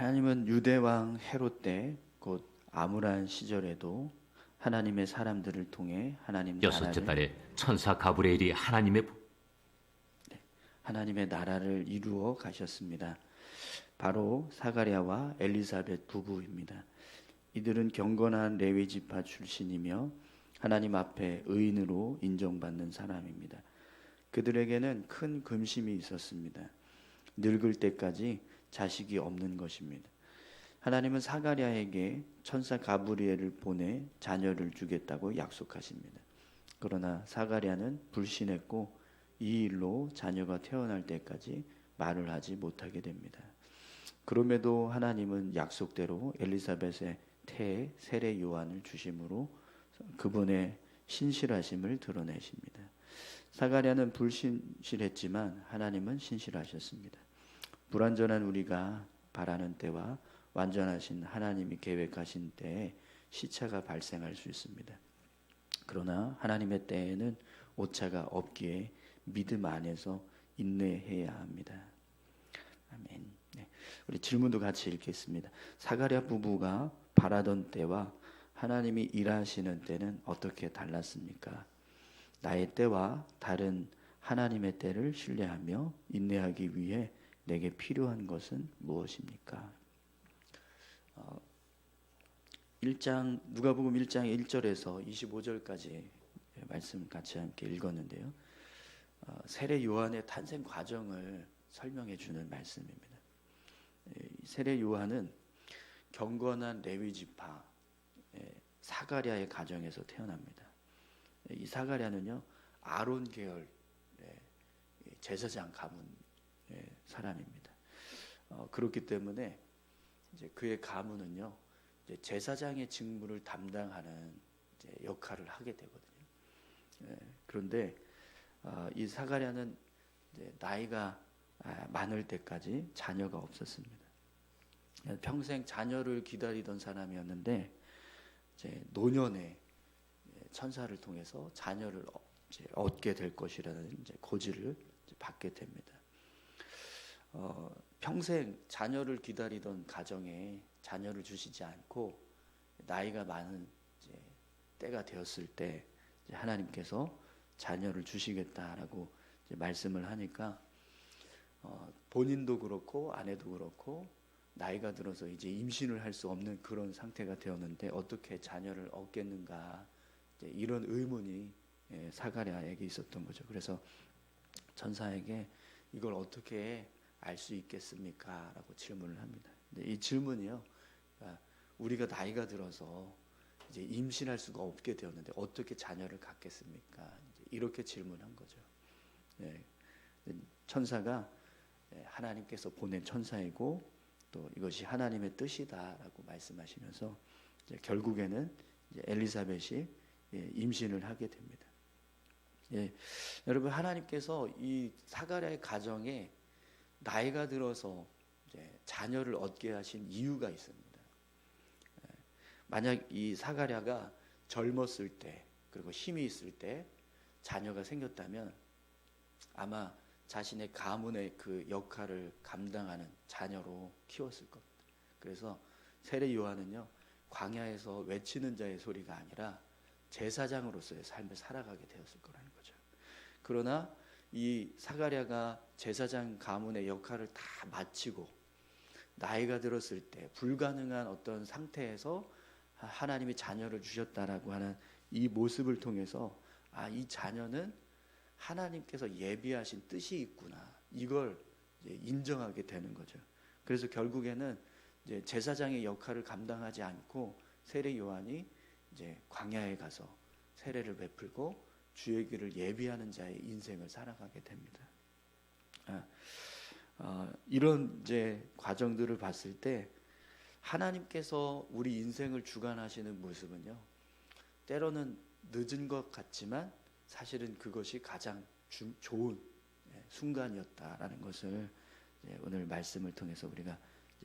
하나님은 유대 왕 헤롯 때 곧 아무란 시절에도 하나님의 사람들을 통해 여섯째 달에 천사 가브리엘이 하나님의 나라를 이루어 가셨습니다. 바로 사가랴와 엘리사벳 부부입니다. 이들은 경건한 레위 지파 출신이며 하나님 앞에 의인으로 인정받는 사람입니다. 그들에게는 큰 근심이 있었습니다. 늙을 때까지 자식이 없는 것입니다. 하나님은 사가랴에게 천사 가브리엘을 보내 자녀를 주겠다고 약속하십니다. 그러나 사가랴는 불신했고 이 일로 자녀가 태어날 때까지 말을 하지 못하게 됩니다. 그럼에도 하나님은 약속대로 엘리사벳의 태에 세례 요한을 주심으로 그분의 신실하심을 드러내십니다. 사가랴는 불신실했지만 하나님은 신실하셨습니다. 불완전한 우리가 바라는 때와 완전하신 하나님이 계획하신 때에 시차가 발생할 수 있습니다. 그러나 하나님의 때에는 오차가 없기에 믿음 안에서 인내해야 합니다. 아멘. 네. 우리 질문도 같이 읽겠습니다. 사가랴 부부가 바라던 때와 하나님이 일하시는 때는 어떻게 달랐습니까? 나의 때와 다른 하나님의 때를 신뢰하며 인내하기 위해 내게 필요한 것은 무엇입니까? 누가복음 1장 1절에서 25절까지 말씀 같이 함께 읽었는데요. 세례 요한의 탄생 과정을 설명해 주는 말씀입니다. 세례 요한은 경건한 레위 지파 사가랴의 가정에서 태어납니다. 이 사가랴는요 아론 계열 제사장 가문 사람입니다. 그렇기 때문에 이제 그의 가문은요 이제 제사장의 직무를 담당하는 이제 역할을 하게 되거든요. 그런데 이 사가랴는 이제 나이가 많을 때까지 자녀가 없었습니다. 평생 자녀를 기다리던 사람이었는데 이제 노년에 천사를 통해서 자녀를 이제 얻게 될 것이라는 이제 고지를 이제 받게 됩니다. 평생 자녀를 기다리던 가정에 자녀를 주시지 않고 나이가 많은 이제 때가 되었을 때 이제 하나님께서 자녀를 주시겠다라고 이제 말씀을 하니까 본인도 그렇고 아내도 그렇고 나이가 들어서 이제 임신을 할 수 없는 그런 상태가 되었는데 어떻게 자녀를 얻겠는가 이제 이런 의문이 사가랴에게 있었던 거죠. 그래서 천사에게 이걸 어떻게 알 수 있겠습니까? 라고 질문을 합니다. 근데 이 질문이요, 우리가 나이가 들어서 이제 임신할 수가 없게 되었는데 어떻게 자녀를 갖겠습니까? 이렇게 질문한 거죠. 천사가 하나님께서 보낸 천사이고 또 이것이 하나님의 뜻이다라고 말씀하시면서 이제 결국에는 이제 엘리사벳이 임신을 하게 됩니다. 여러분 하나님께서 이 사가랴의 가정에 나이가 들어서 이제 자녀를 얻게 하신 이유가 있습니다. 만약 이 사가랴가 젊었을 때 그리고 힘이 있을 때 자녀가 생겼다면 아마 자신의 가문의 그 역할을 감당하는 자녀로 키웠을 겁니다. 그래서 세례 요한은요 광야에서 외치는 자의 소리가 아니라 제사장으로서의 삶을 살아가게 되었을 거라는 거죠. 그러나 이 사가랴가 제사장 가문의 역할을 다 마치고 나이가 들었을 때 불가능한 어떤 상태에서 하나님이 자녀를 주셨다라고 하는 이 모습을 통해서 이 자녀는 하나님께서 예비하신 뜻이 있구나 이걸 이제 인정하게 되는 거죠. 그래서 결국에는 이제 제사장의 역할을 감당하지 않고 세례 요한이 이제 광야에 가서 세례를 베풀고 주의 길을 예비하는 자의 인생을 살아가게 됩니다. 이런 이제 과정들을 봤을 때 하나님께서 우리 인생을 주관하시는 모습은요, 때로는 늦은 것 같지만 사실은 그것이 가장 좋은 순간이었다라는 것을 오늘 말씀을 통해서 우리가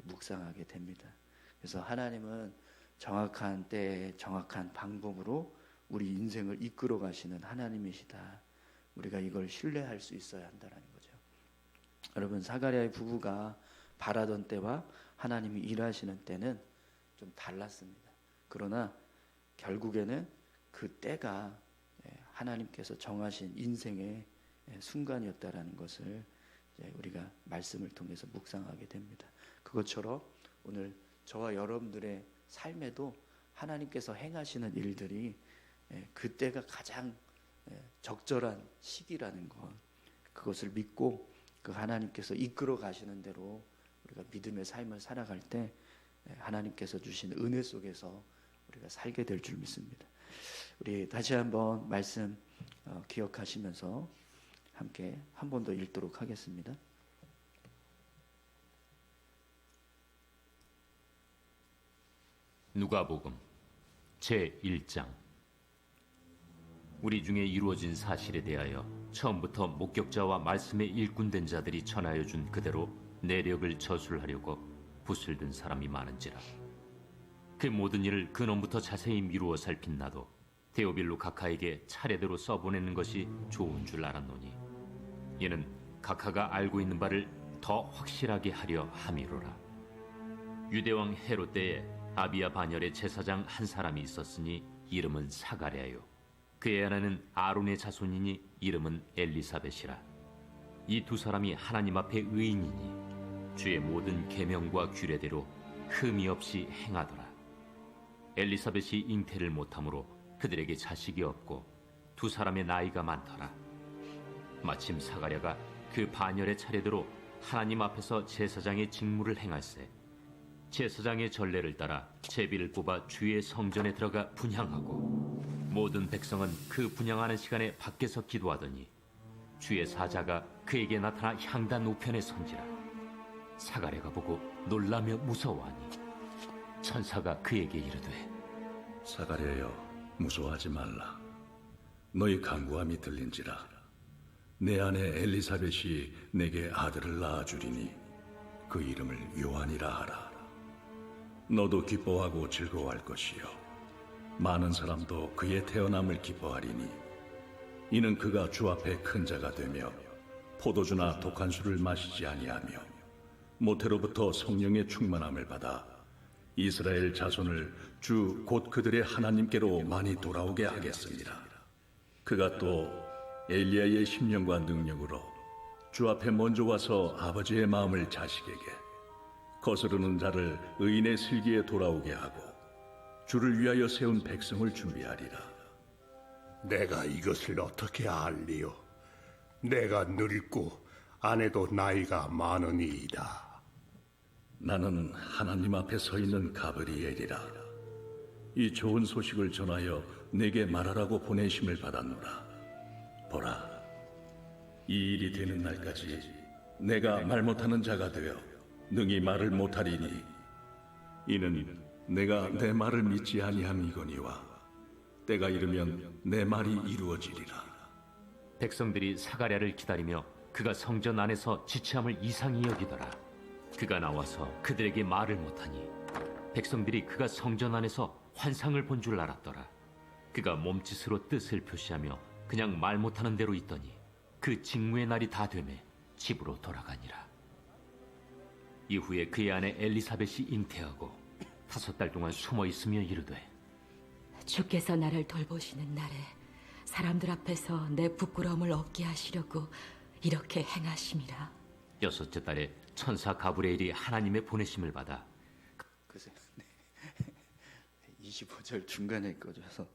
묵상하게 됩니다. 그래서 하나님은 정확한 때에 정확한 방법으로 우리 인생을 이끌어 가시는 하나님이시다. 우리가 이걸 신뢰할 수 있어야 한다는 거죠. 여러분 사가랴의 부부가 바라던 때와 하나님이 일하시는 때는 좀 달랐습니다. 그러나 결국에는 그 때가 하나님께서 정하신 인생의 순간이었다라는 것을 우리가 말씀을 통해서 묵상하게 됩니다. 그것처럼 오늘 저와 여러분들의 삶에도 하나님께서 행하시는 일들이 그때가 가장 적절한 시기라는 것, 그것을 믿고 그 하나님께서 이끌어 가시는 대로 우리가 믿음의 삶을 살아갈 때 하나님께서 주신 은혜 속에서 우리가 살게 될 줄 믿습니다. 우리 다시 한번 말씀 기억하시면서 함께 한 번 더 읽도록 하겠습니다. 누가복음 제1장. 우리 중에 이루어진 사실에 대하여 처음부터 목격자와 말씀에 일꾼된 자들이 전하여 준 그대로 내력을 저술하려고 붓을 든 사람이 많은지라. 그 모든 일을 근원부터 자세히 미루어 살핀 나도 데오빌로 각하에게 차례대로 써보내는 것이 좋은 줄 알았노니, 이는 각하가 알고 있는 바를 더 확실하게 하려 함이로라. 유대왕 헤롯 때에 아비야 반열의 제사장 한 사람이 있었으니 이름은 사가랴요. 그의 아내는 아론의 자손이니 이름은 엘리사벳이라. 이 두 사람이 하나님 앞에 의인이니 주의 모든 계명과 규례대로 흠이 없이 행하더라. 엘리사벳이 잉태를 못하므로 그들에게 자식이 없고 두 사람의 나이가 많더라. 마침 사가랴가 그 반열의 차례대로 하나님 앞에서 제사장의 직무를 행할세 제사장의 전례를 따라 제비를 뽑아 주의 성전에 들어가 분향하고, 모든 백성은 그 분향하는 시간에 밖에서 기도하더니 주의 사자가 그에게 나타나 향단 우편에 선지라. 사가랴가 보고 놀라며 무서워하니 천사가 그에게 이르되, 사가랴여, 무서워하지 말라. 너희 간구함이 들린지라. 내 아내 엘리사벳이 내게 아들을 낳아주리니 그 이름을 요한이라 하라. 너도 기뻐하고 즐거워할 것이요, 많은 사람도 그의 태어남을 기뻐하리니, 이는 그가 주 앞에 큰 자가 되며 포도주나 독한 술을 마시지 아니하며 모태로부터 성령의 충만함을 받아 이스라엘 자손을 주 곧 그들의 하나님께로 많이 돌아오게 하겠습니다. 그가 또 엘리야의 심령과 능력으로 주 앞에 먼저 와서 아버지의 마음을 자식에게, 거스르는 자를 의인의 슬기에 돌아오게 하고 주를 위하여 세운 백성을 준비하리라. 내가 이것을 어떻게 알리요? 내가 늙고 아내도 나이가 많으니이다. 나는 하나님 앞에 서 있는 가브리엘이라. 이 좋은 소식을 전하여 내게 말하라고 보내심을 받았노라. 보라, 이 일이 되는 날까지 내가 말 못하는 자가 되어 능히 말을 못하리니, 이는 내가 내 말을 믿지 아니함이거니와 때가 이르면 내 말이 이루어지리라. 백성들이 사가랴를 기다리며 그가 성전 안에서 지체함을 이상히 여기더라. 그가 나와서 그들에게 말을 못하니 백성들이 그가 성전 안에서 환상을 본 줄 알았더라. 그가 몸짓으로 뜻을 표시하며 그냥 말 못하는 대로 있더니 그 직무의 날이 다 되매 집으로 돌아가니라. 이후에 그의 아내 엘리사벳이 잉태하고 5달 동안 숨어 있으며 이르되, 주께서 나를 돌보시는 날에 사람들 앞에서 내 부끄러움을 없게 하시려고 이렇게 행하심이라. 6째 달에 천사 가브리엘이 하나님의 보내심을 받아. 글쎄, 25절 중간에 꺼져서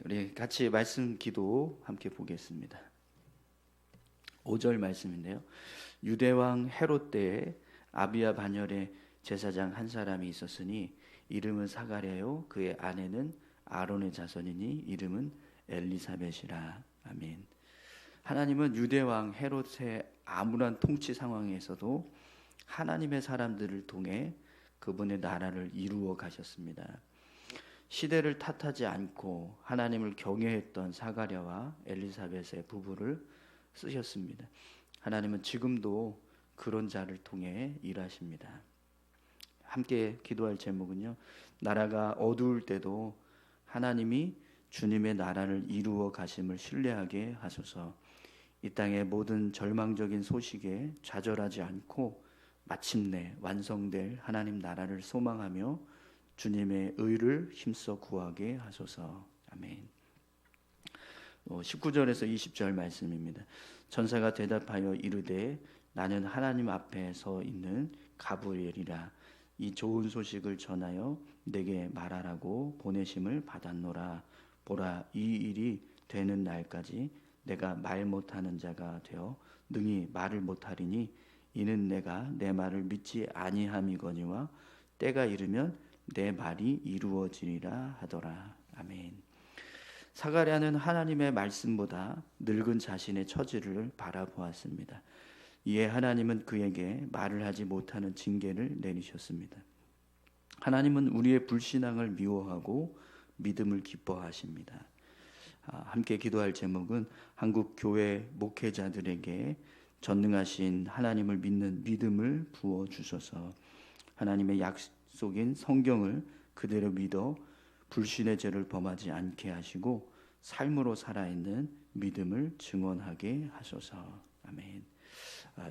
우리 같이 말씀 기도 함께 보겠습니다. 5절 말씀인데요. 유대왕 헤롯 때에 아비야 반열에 제사장 한 사람이 있었으니 이름은 사가랴요, 그의 아내는 아론의 자손이니 이름은 엘리사벳이라. 아멘. 하나님은 유대왕 헤롯의 암울한 통치 상황에서도 하나님의 사람들을 통해 그분의 나라를 이루어 가셨습니다. 시대를 탓하지 않고 하나님을 경외했던 사가랴와 엘리사벳의 부부를 쓰셨습니다. 하나님은 지금도 그런 자를 통해 일하십니다. 함께 기도할 제목은요, 나라가 어두울 때도 하나님이 주님의 나라를 이루어 가심을 신뢰하게 하소서. 이 땅의 모든 절망적인 소식에 좌절하지 않고 마침내 완성될 하나님 나라를 소망하며 주님의 의를 힘써 구하게 하소서. 아멘. 19절에서 20절 말씀입니다. 천사가 대답하여 이르되 나는 하나님 앞에 서 있는 가브리엘이라. 이 좋은 소식을 전하여 내게 말하라고 보내심을 받았노라. 보라, 이 일이 되는 날까지 내가 말 못하는 자가 되어 능히 말을 못하리니 이는 내가 내 말을 믿지 아니함이거니와 때가 이르면 내 말이 이루어지리라 하더라. 아멘. 사가랴는 하나님의 말씀보다 늙은 자신의 처지를 바라보았습니다. 이에 하나님은 그에게 말을 하지 못하는 징계를 내리셨습니다. 하나님은 우리의 불신앙을 미워하고 믿음을 기뻐하십니다. 함께 기도할 제목은 한국 교회 목회자들에게 전능하신 하나님을 믿는 믿음을 부어 주셔서 하나님의 약속인 성경을 그대로 믿어 불신의 죄를 범하지 않게 하시고 삶으로 살아있는 믿음을 증언하게 하소서. 아멘.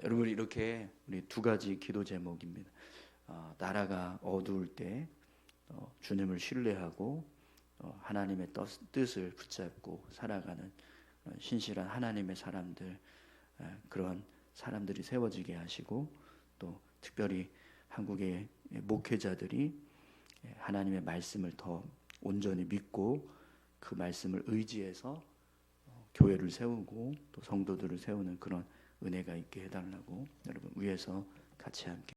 여러분, 이렇게 우리 두 가지 기도 제목입니다. 나라가 어두울 때 주님을 신뢰하고 하나님의 뜻을 붙잡고 살아가는 신실한 하나님의 사람들, 그런 사람들이 세워지게 하시고 또 특별히 한국의 목회자들이 하나님의 말씀을 더 온전히 믿고 그 말씀을 의지해서 교회를 세우고 또 성도들을 세우는 그런 은혜가 있게 해달라고 여러분 위에서 같이 함께